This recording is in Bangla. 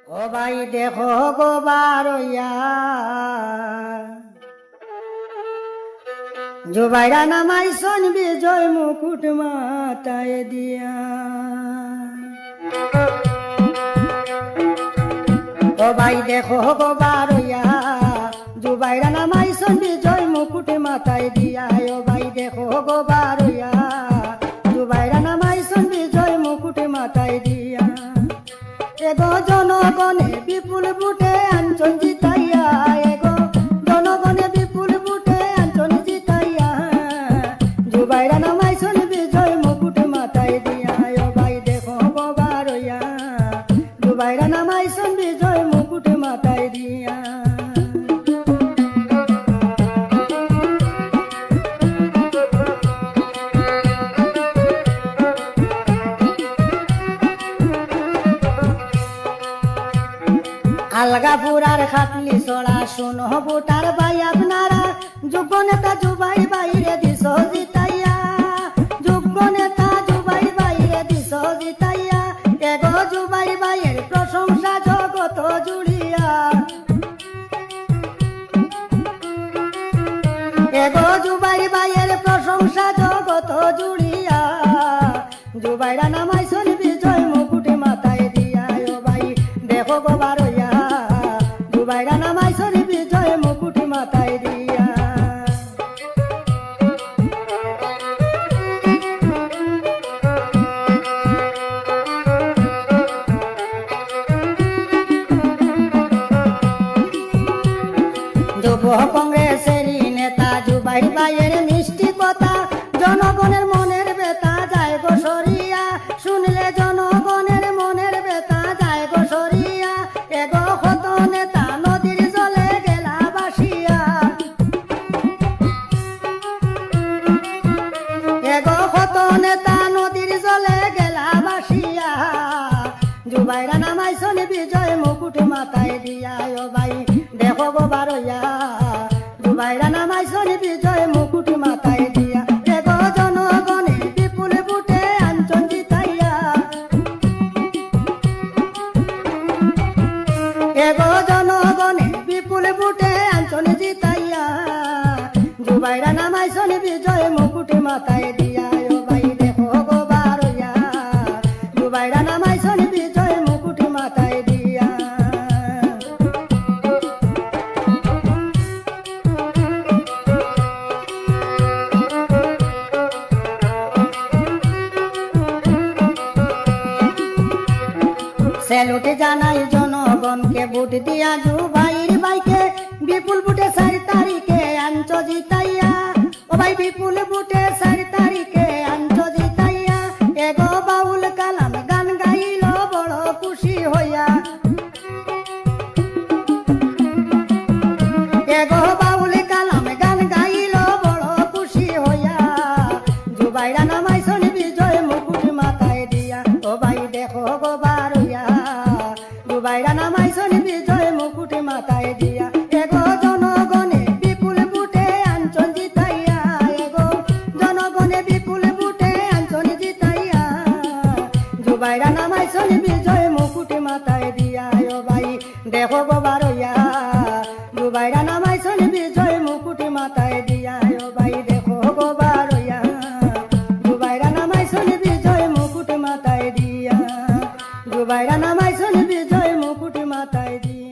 ও ভাই দেখো গো বারইয়া জুবাইরা নামাইছন বিজয় মুকুট মাথায় দিয়া। ও ভাই দেখো গো বারইয়া জুবাইরা নামাইছন বিজয় মুকুট মাথায় দিয়া। ও ভাই দেখো গো বারইয়া জুবাইরা নামাইছন বিজয় মুকুট মাথায় দিয়া। এগো জনগণে বিপুল বুটে আঞ্চল জিতাইয়া, এগো জনগণে বিপুল বুটে আঞ্চল জিতাইয়া জুবাইরা নামাইছন বিজয় মুকুট মাথায় দিয়া। ও ভাই দেখো গো বারইয়া জুবাইরা নামাইছন বিজয় মুকুট মাথায় দিয়া। আলগাপুরার খাটলি ছড়া শুনো বুটার ভাই আপনারা যোগ্য নেতা জুবাই বাইরে দিস জিতাইয়া, যোগ্য নেতা জুবাই বাইরে দিস জিতাইয়া। এগো জুবাই বাইয়ের প্রশংসা জগত জুড়িয়া, এগো জুবাই বাইয়ের প্রশংসা জগত জুড়িয়া জুবাইরা নামাইছন বিজয় মুকুট মাথায় দিয়া। ও ভাই দেখো গো বারইয়া জুবাইরা নামাইছন বিজয় মুকুট মাথায় দিয়া। যুব কংগ্রেসের নেতা জুবাই ভাইয়ের মিষ্টি কথা জনগণের মনের বেতা যায় গো সরিয়া, শুনলে জনগণের মনের বেতা যায় গো সরিয়া। এগো কত নেতা নদীর জলে গেলা বাসিয়া, এগো কত নেতা নদীর জলে গেলা বাসিয়া জুবাইরা নামাইছন বিজয় মুকুট মাথায় দিয়া। ও ভাই দেখো গো বারইয়া জুবাইরা নামাইছন বিজয় মুকুট মাথায় দিয়া। এগো জনগণে বিপুল বুটে আঞ্চল জিতাইয়া, এগো জনগণে বিপুল বুটে আঞ্চল জিতাইয়া জুবাইরা নামাইছন বিজয় মুকুট মাথায় দিয়া। ও ভাই দেখো গো বারইয়া জুবাইরা নামাইছন বিজয় মুকুট মাথায় দিয়া। স্যালুট জানাই জনগণকে ভোট দিয়া জুবাইর ভাইকে বিপুল বুটে 4 তারিখে আঞ্চ জিতাইয়া। ও ভাই বিপুল বুটে 4 তারিখে আঞ্চ জিতাইয়া। এগো বাউল কালাম গান গাইল বড় খুশি হইয়া, এগো বাউল কালাম গান গাইল বড় খুশি হইয়া জুবাইরা নামাইছন বিজয় মুকুট মাথায় দিয়া। ও ভাই দেখো গো বারইয়া জুবাইরা নামাইছন বিজয় মুকুট মাথায় দিয়া। এগো জনগণে বিপুল বুটে আঞ্চল জিতাইয়া, এগো জনগণে বিপুল বুটে আঞ্চল জিতাইয়া জুবাইরা নামাইছন বিজয় মুকুট মাথায় দিয়া। ও ভাই দেখো গো বারইয়া জুবাইরা নামাইছন বিজয় মুকুট মাথায় দিয়া। ও ভাই দেখো গো বারইয়া জুবাইরা নামাইছন বিজয় মুকুট মাথায় দিয়া, জুবাইরা নামাইছন বিজয় মুকুট মাথায় দিয়া।